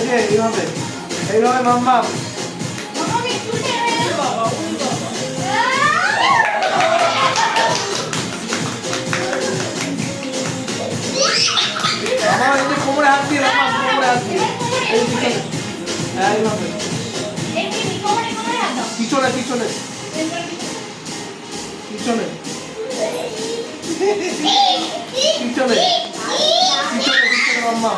যে এইভাবে এইভাবে মাম্মা আমার এই যে কোমরে হাত দিয়ে মাম্মা কোমরে হাত দিয়ে এই পিছনে হ্যাঁ এইভাবে পিছনে পিছনে পিছনে পিছনে পিছনে পিছনে মাম্মা